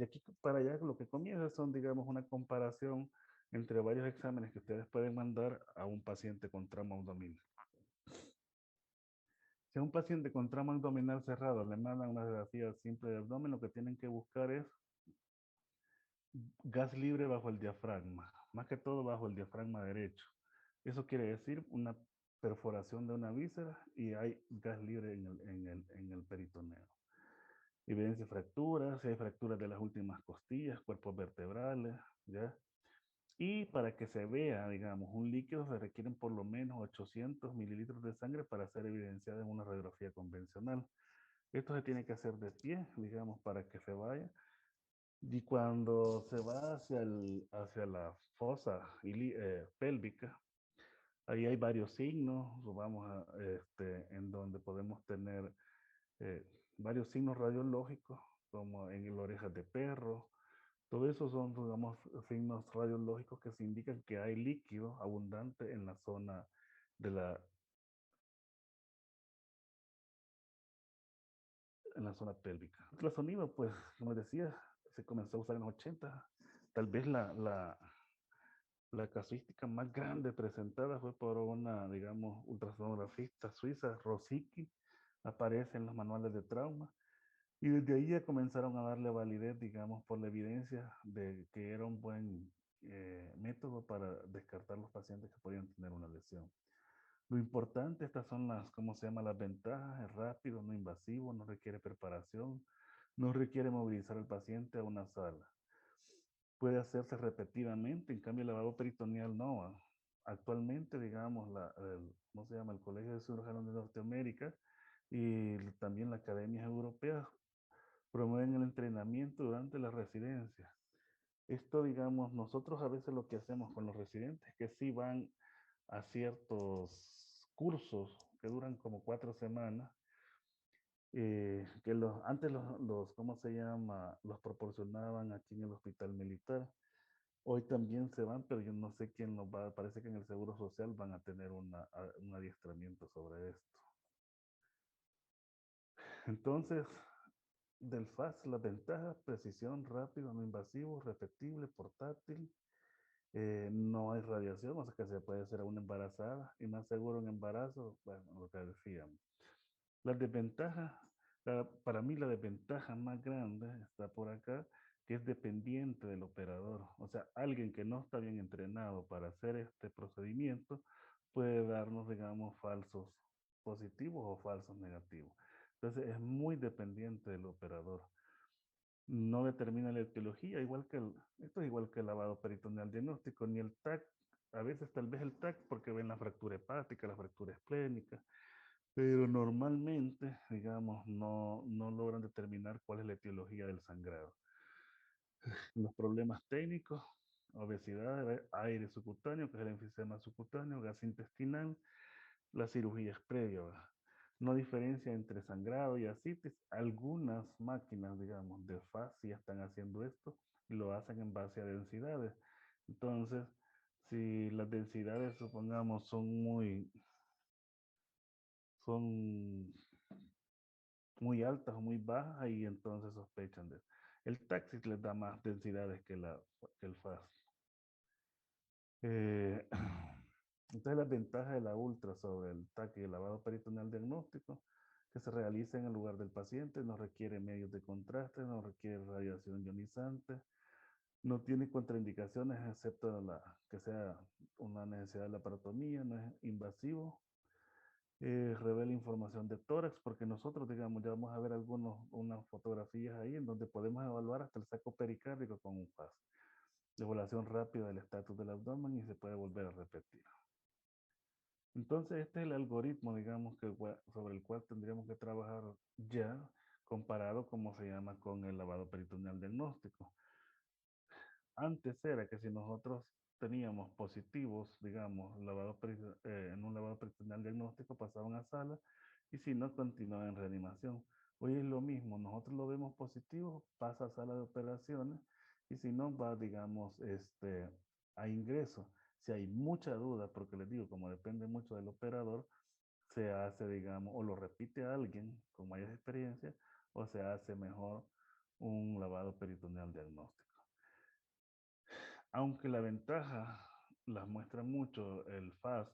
aquí para allá lo que comienza son, digamos, una comparación entre varios exámenes que ustedes pueden mandar a un paciente con trauma abdominal. Si a un paciente con trauma abdominal cerrado le mandan una radiografía simple de abdomen, lo que tienen que buscar es gas libre bajo el diafragma, más que todo bajo el diafragma derecho. Eso quiere decir una perforación de una víscera y hay gas libre en el peritoneo. Evidencia de fracturas, si hay fracturas de las últimas costillas, cuerpos vertebrales, ¿ya? Y para que se vea, digamos, un líquido se requieren por lo menos 800 mililitros de sangre para ser evidenciada en una radiografía convencional. Esto se tiene que hacer de pie, digamos, para que se vaya. Y cuando se va hacia la fosa pélvica, ahí hay varios signos, en donde podemos tener eh, varios signos radiológicos, como en el orejas de perro. Todo eso son, digamos, signos radiológicos que se indican que hay líquido abundante de la, en la zona pélvica. El ultrasonido, pues, como decía, se comenzó a usar en los 80. Tal vez la casuística más grande presentada fue por una, digamos, ultrasonografista suiza, Rosicky, aparece en los manuales de trauma. Y desde ahí ya comenzaron a darle validez, digamos, por la evidencia de que era un buen método para descartar los pacientes que podían tener una lesión. Lo importante, estas son las, ¿cómo se llama? Las ventajas, es rápido, no invasivo, no requiere preparación, no requiere movilizar al paciente a una sala. Puede hacerse repetidamente, en cambio el lavado peritoneal no. Actualmente, digamos, ¿cómo se llama? El Colegio de Cirujanos de Norteamérica y también la Academia Europea promueven el entrenamiento durante la residencia. Esto, digamos, nosotros a veces lo que hacemos con los residentes es que sí van a ciertos cursos que duran como 4 semanas, que antes ¿cómo se llama? Los proporcionaban aquí en el hospital militar. Hoy también se van, pero yo no sé quién los va, parece que en el Seguro Social van a tener un adiestramiento sobre esto. Entonces, del FAS, las ventajas: precisión, rápido, no invasivo, repetible, portátil, no hay radiación, o sea que se puede hacer a una embarazada y más seguro en embarazo, bueno, lo que decíamos. Las desventajas, para mí la desventaja más grande está por acá, que es dependiente del operador. O sea, alguien que no está bien entrenado para hacer este procedimiento puede darnos, digamos, falsos positivos o falsos negativos. Entonces es muy dependiente del operador. No determina la etiología, esto es igual que el lavado peritoneal diagnóstico, ni el TAC, a veces tal vez el TAC porque ven la fractura hepática, la fractura esplénica, pero normalmente, digamos, no logran determinar cuál es la etiología del sangrado. Los problemas técnicos: obesidad, aire subcutáneo, que es el enfisema subcutáneo, gas intestinal, la cirugía es previa, ¿verdad? No diferencia entre sangrado y ascitis. Algunas máquinas, digamos, de FAS sí están haciendo esto y lo hacen en base a densidades. Entonces, si las densidades, supongamos, son muy altas o muy bajas, y entonces sospechan de eso. El taxi les da más densidades que el FAS. Entonces, las ventajas de la ultra sobre el TAC y el lavado peritoneal diagnóstico: que se realiza en el lugar del paciente, no requiere medios de contraste, no requiere radiación ionizante, no tiene contraindicaciones excepto que sea una necesidad de laparotomía, no es invasivo, revela información de tórax, porque nosotros, digamos, ya vamos a ver unas fotografías ahí en donde podemos evaluar hasta el saco pericárdico con un FAS. Evaluación rápida del estatus del abdomen y se puede volver a repetir. Entonces, este es el algoritmo, digamos, sobre el cual tendríamos que trabajar ya, comparado, como se llama, con el lavado peritoneal diagnóstico. Antes era que si nosotros teníamos positivos, digamos, en un lavado peritoneal diagnóstico, pasaban a sala, y si no, continuaban en reanimación. Hoy es lo mismo, nosotros lo vemos positivo, pasa a sala de operaciones, y si no, va, digamos, a ingreso. Si hay mucha duda, porque les digo, como depende mucho del operador, se hace, digamos, o lo repite a alguien con mayor experiencia, o se hace mejor un lavado peritoneal diagnóstico. Aunque la ventaja las muestra mucho el FAST,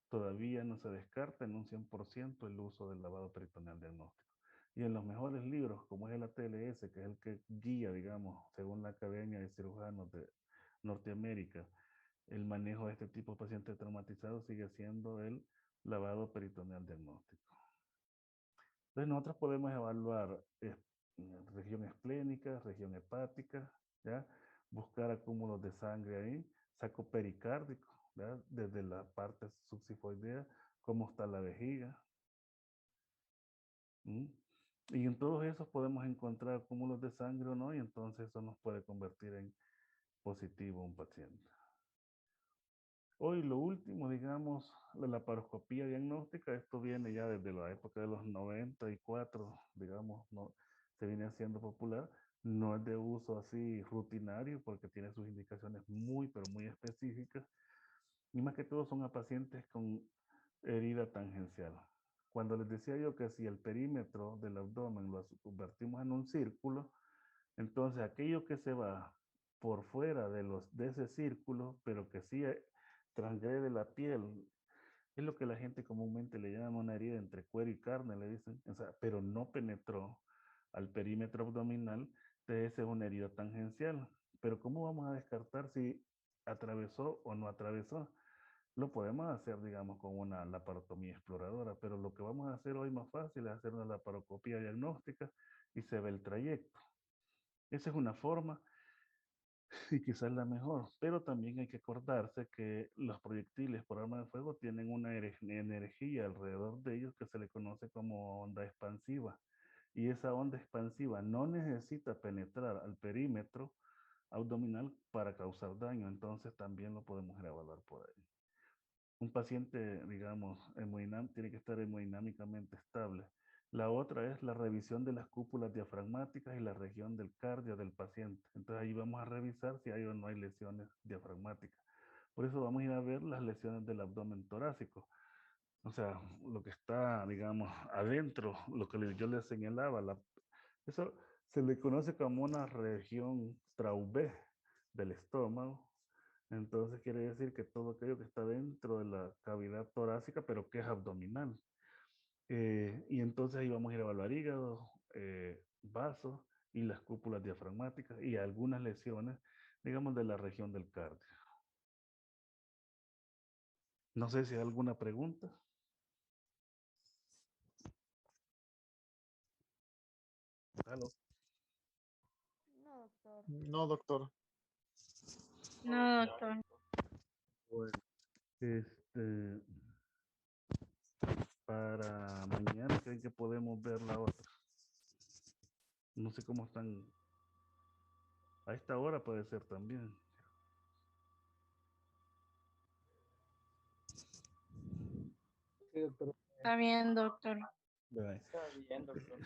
todavía no se descarta en un 100% el uso del lavado peritoneal diagnóstico. Y en los mejores libros, como es el ATLS, que es el que guía, digamos, según la Academia de Cirujanos de Norteamérica, el manejo de este tipo de pacientes traumatizados, sigue siendo el lavado peritoneal diagnóstico. Entonces nosotros podemos evaluar región esplénica, región hepática, ¿ya? Buscar acúmulos de sangre ahí. saco pericárdico, ¿verdad? Desde la parte subsifoidea, cómo está la vejiga. ¿Mm? Y en todos esos podemos encontrar cúmulos de sangre o no, y entonces eso nos puede convertir en positivo un paciente. Hoy lo último, digamos, la laparoscopía diagnóstica, esto viene ya desde la época de los 94, digamos, no, se viene haciendo popular, no es de uso así rutinario porque tiene sus indicaciones muy, pero muy específicas, y más que todo son a pacientes con herida tangencial. Cuando les decía yo que si el perímetro del abdomen lo convertimos en un círculo, entonces aquello que se va por fuera de ese círculo, pero que sí transgrede la piel, es lo que la gente comúnmente le llama una herida entre cuero y carne, le dicen, o sea, pero no penetró al perímetro abdominal, entonces esa es una herida tangencial. Pero ¿cómo vamos a descartar si atravesó o no atravesó? Lo podemos hacer, digamos, con una laparotomía exploradora, pero lo que vamos a hacer hoy más fácil es hacer una laparoscopía diagnóstica y se ve el trayecto. Esa es una forma y quizás la mejor, pero también hay que acordarse que los proyectiles por arma de fuego tienen una energía alrededor de ellos que se le conoce como onda expansiva. Y esa onda expansiva no necesita penetrar al perímetro abdominal para causar daño, entonces también lo podemos evaluar por ahí. Un paciente, digamos, tiene que estar hemodinámicamente estable. La otra es la revisión de las cúpulas diafragmáticas y la región del cardio del paciente. Entonces ahí vamos a revisar si hay o no hay lesiones diafragmáticas. Por eso vamos a ir a ver las lesiones del abdomen torácico. O sea, lo que está, digamos, adentro, lo que yo le señalaba, eso se le conoce como una región traubé del estómago. Entonces quiere decir que todo aquello que está dentro de la cavidad torácica, pero que es abdominal. Y entonces ahí vamos a ir a evaluar hígado, vasos y las cúpulas diafragmáticas y algunas lesiones, digamos, de la región del cardio. No sé si hay alguna pregunta. ¿Aló? No, doctor. No, doctor. No, doctor. Bueno, este, para mañana creen que podemos ver la otra. No sé cómo están. A esta hora puede ser también. Sí, doctor. Está bien, doctor. Bye. Está bien, doctor.